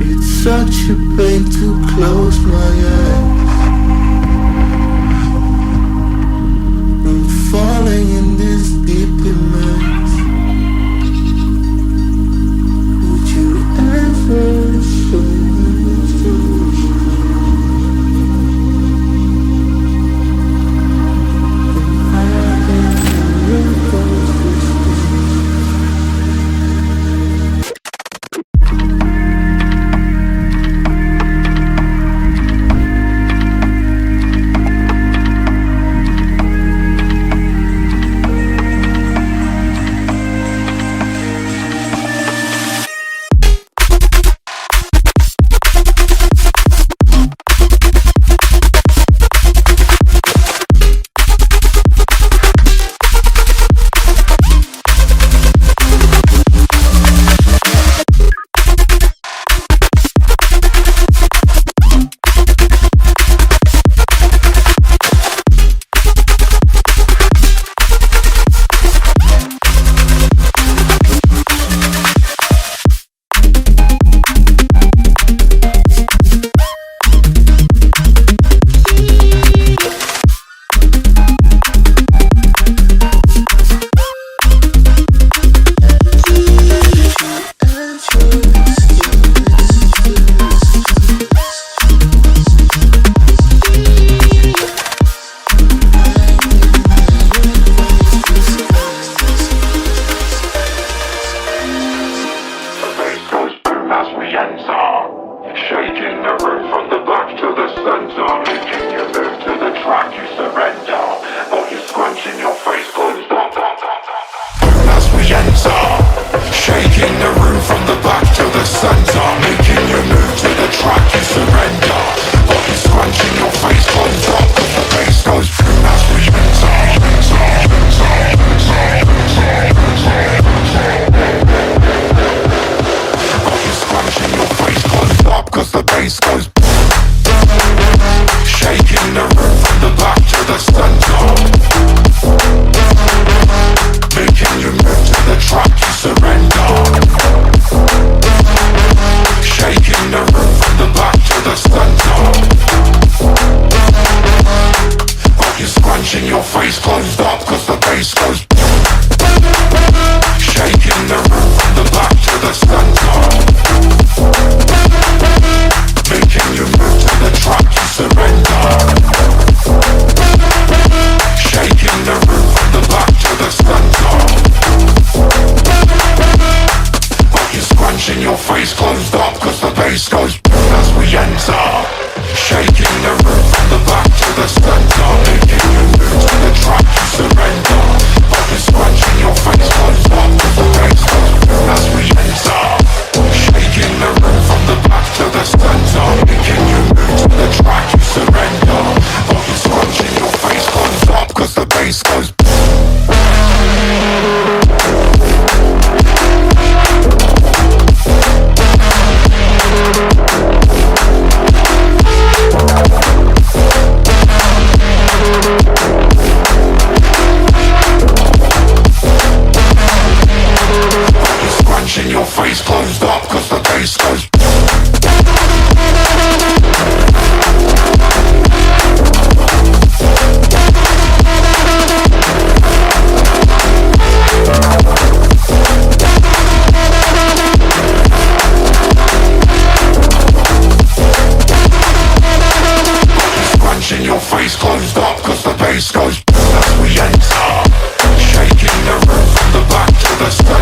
It's such a pain to close my eyes. I'm falling in this deep immerse. Would you ever show me through? Shaking the room from the back to the center, making you move to the track you surrender. Got you scrunching your face closed up. As we enter, shaking the room from the back to the center, making you move to the track you surrender. Got you scrunching your face closed up, cause the bass goes boom as we enter. Got you scrunching your face closed up, cause the bass goes shaking the room from the back to the center, making you move to the track you surrender. Shaking the room from the back to the center, got you scrunching your face closed up, cause the bass goes shaking the room from the back to the center, making you move to the track you surrender. Shaking the room from the back to the center, got you scrunching your face closed up, cause the bass goes as we enter. Shaking the room from the back to the center, making you move to the track you surrender. Got you scrunching your face closed up, cause the bass goes as we enter. Shaking the room from the back to the center, making you move to the track you surrender. Got you scrunching your face closed up, cause the bass goes. Scrunching your face closed up, cause the bass goes. Scrunching your face closed up, cause the bass goes as we enter. Shaking the room from the back to the start.